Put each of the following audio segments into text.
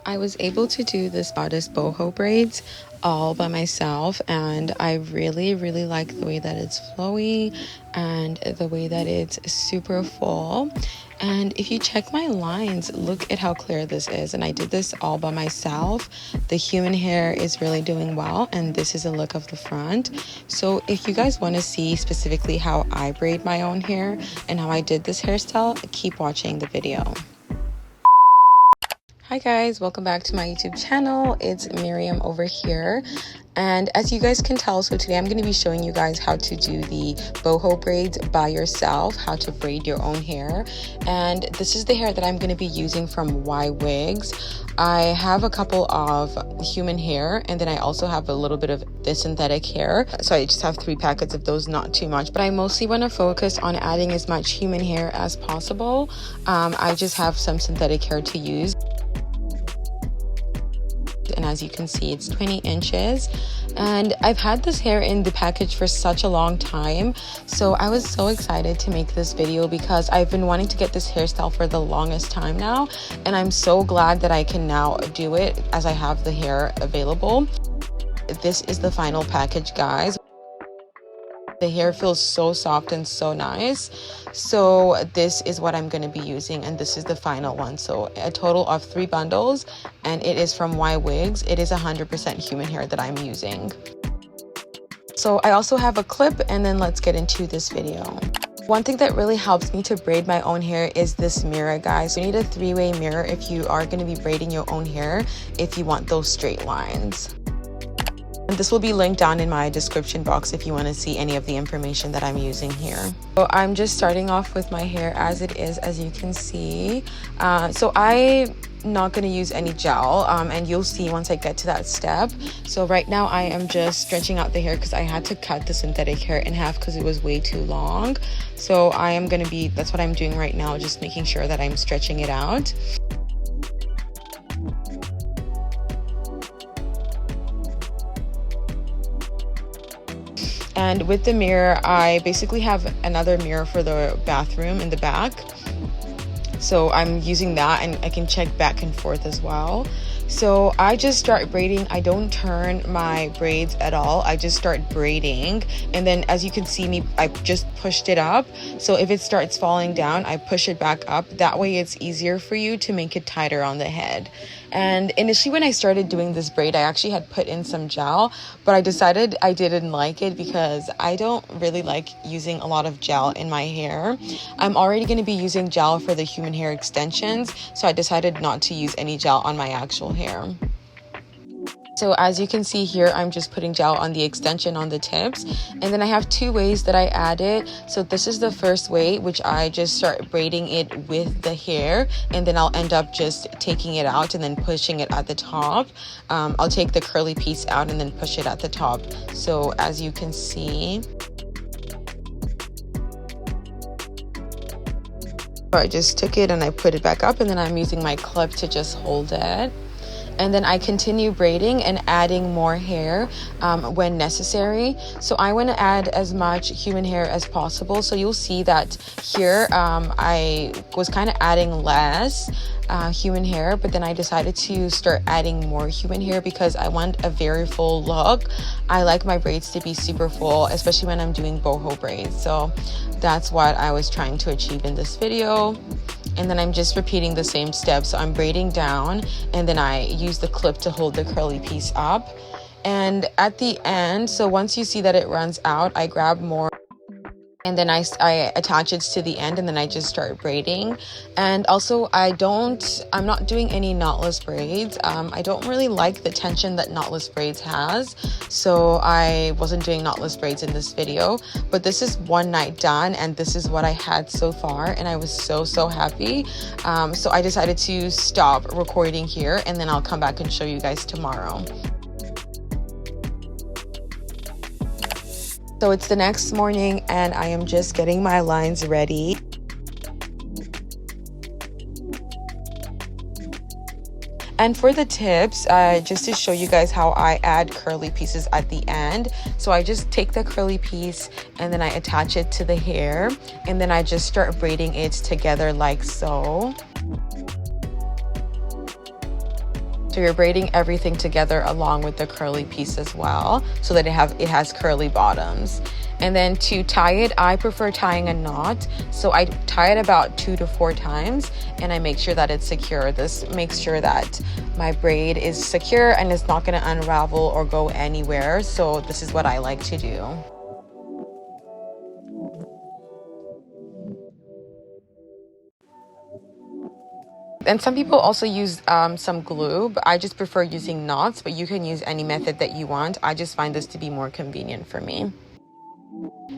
I was able to do this goddess boho braids all by myself, and I really like the way that it's flowy and the way that it's super full. And if you check my lines, look at how clear this is, and I did this all by myself. The human hair is really doing well, and this is a look of the front. So if you guys want to see specifically how I braid my own hair and how I did this hairstyle, keep watching the video. Hi guys, welcome back to my YouTube channel. It's Miriam over here, and as you guys can tell, so today I'm going to be showing you guys how to do the boho braids by yourself, how to braid your own hair. And this is the hair that I'm going to be using from YWigs. I have a couple of human hair, and then I also have a little bit of the synthetic hair, so I just have 3 packets of those, not too much, but I mostly want to focus on adding as much human hair as possible. I just have some synthetic hair to use. And as you can see, it's 20 inches, and I've had this hair in the package for such a long time, so I was so excited to make this video because I've been wanting to get this hairstyle for the longest time now, and I'm so glad that I can now do it as I have the hair available. This is the final package, guys. The hair feels so soft and so nice. So this is what I'm going to be using, and this is the final one. So a total of 3 bundles, and it is from YWigs. It is 100% human hair that I'm using. So I also have a clip, and then let's get into this video. One thing that really helps me to braid my own hair is this mirror, guys. You need a 3-way mirror if you are going to be braiding your own hair, if you want those straight lines. And this will be linked down in my description box if you want to see any of the information that I'm using here. So I'm just starting off with my hair as it is, as you can see. So I'm not going to use any gel, and you'll see once I get to that step. So right now I am just stretching out the hair because I had to cut the synthetic hair in half because it was way too long. So I am going to be, that's what I'm doing right now, just making sure that I'm stretching it out. And with the mirror, I basically have another mirror for the bathroom in the back. So I'm using that, and I can check back and forth as well. So I just start braiding. I don't turn my braids at all. I just start braiding. And then as you can see me, I just pushed it up. So if it starts falling down, I push it back up. That way it's easier for you to make it tighter on the head. And initially when I started doing this braid, I actually had put in some gel, but I decided I didn't like it because I don't really like using a lot of gel in my hair. I'm already going to be using gel for the human hair extensions, so I decided not to use any gel on my actual hair. So as you can see here, I'm just putting gel on the extension on the tips, and then I have 2 ways that I add it. So this is the first way, which I just start braiding it with the hair, and then I'll end up just taking it out and then pushing it at the top. I'll take the curly piece out and then push it at the top. So as you can see, I just took it and I put it back up, and then I'm using my clip to just hold it. And then I continue braiding and adding more hair when necessary. So I want to add as much human hair as possible. So you'll see that here I was kind of adding less human hair, but then I decided to start adding more human hair because I want a very full look. I like my braids to be super full, especially when I'm doing boho braids. So that's what I was trying to achieve in this video. And then I'm just repeating the same steps. So I'm braiding down, and then I use the clip to hold the curly piece up. And at the end, so once you see that it runs out, I grab more, and then I attach it to the end, and then I just start braiding. And also I'm not doing any knotless braids. I don't really like the tension that knotless braids has, so I wasn't doing knotless braids in this video. But this is one night done, and this is what I had so far, and I was so happy. So I decided to stop recording here, and then I'll come back and show you guys tomorrow. So it's the next morning, and I am just getting my lines ready. And for the tips, just to show you guys how I add curly pieces at the end. So I just take the curly piece and then I attach it to the hair, and then I just start braiding it together like so. So you're braiding everything together along with the curly piece as well, so that it has curly bottoms. And then to tie it, I prefer tying a knot. So I tie it about 2 to 4 times, and I make sure that it's secure. This makes sure that my braid is secure and it's not going to unravel or go anywhere. So this is what I like to do. And some people also use some glue, but I just prefer using knots, but you can use any method that you want. I just find this to be more convenient for me.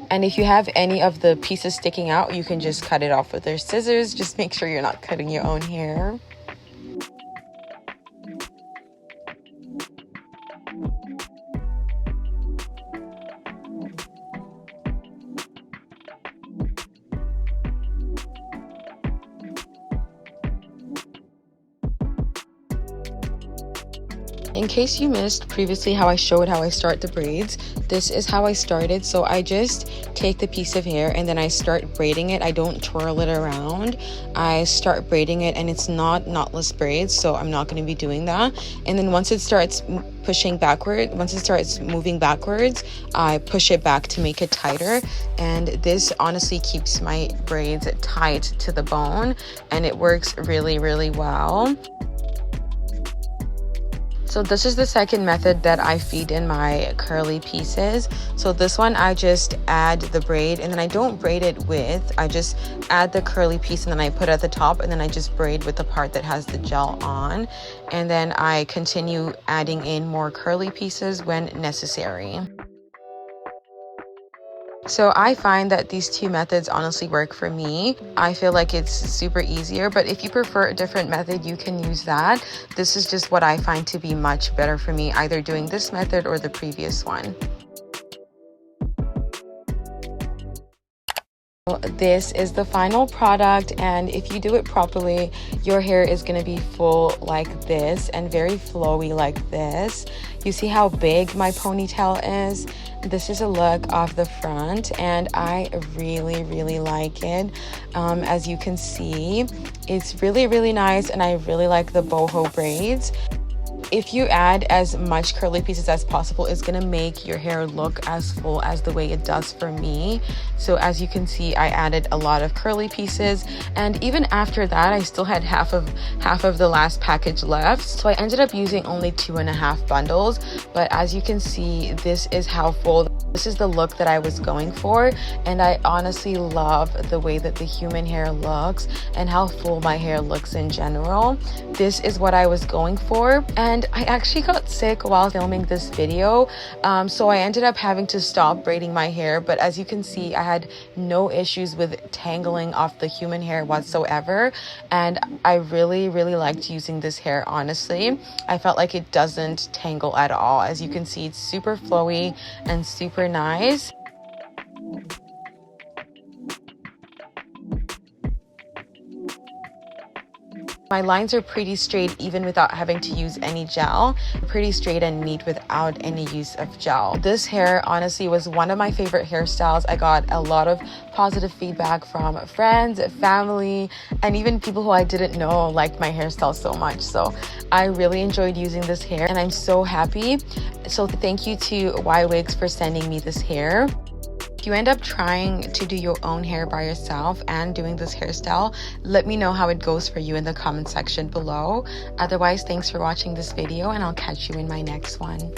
And if you have any of the pieces sticking out, you can just cut it off with your scissors. Just make sure you're not cutting your own hair. In case you missed previously how I showed how I start the braids, this is how I started. So I just take the piece of hair and then I start braiding it. I don't twirl it around. I start braiding it, and it's not knotless braids, so I'm not going to be doing that. And then once it starts pushing backward, once it starts moving backwards, I push it back to make it tighter. And this honestly keeps my braids tight to the bone, and it works really, really well. So this is the second method that I feed in my curly pieces. So this one, I just add the braid, and then I don't braid it with, I just add the curly piece and then I put it at the top, and then I just braid with the part that has the gel on. And then I continue adding in more curly pieces when necessary. So I find that these two methods honestly work for me. I feel like it's super easier, but if you prefer a different method, you can use that. This is just what I find to be much better for me, either doing this method or the previous one. This is the final product, and if you do it properly, your hair is going to be full like this and very flowy like this. You see how big my ponytail is? This is a look of the front, and I really, really like it. As you can see, it's really, really nice, and I really like the boho braids. If you add as much curly pieces as possible, it's gonna make your hair look as full as the way it does for me. So as you can see, I added a lot of curly pieces, and even after that, I still had half of the last package left. So I ended up using only 2.5 bundles, but as you can see, this is how full. This is the look that I was going for, and I honestly love the way that the human hair looks and how full my hair looks in general. This is what I was going for, and I actually got sick while filming this video, so I ended up having to stop braiding my hair. But as you can see, I had no issues with tangling off the human hair whatsoever, and I really, really liked using this hair. Honestly, I felt like it doesn't tangle at all. As you can see, it's super flowy and super nice. My lines are pretty straight even without having to use any gel. Pretty straight and neat without any use of gel. This hair honestly was one of my favorite hairstyles. I got a lot of positive feedback from friends, family, and even people who I didn't know liked my hairstyle so much. So I really enjoyed using this hair, and I'm so happy. So thank you to YWigs for sending me this hair. If you end up trying to do your own hair by yourself and doing this hairstyle, let me know how it goes for you in the comment section below. Otherwise, thanks for watching this video, and I'll catch you in my next one.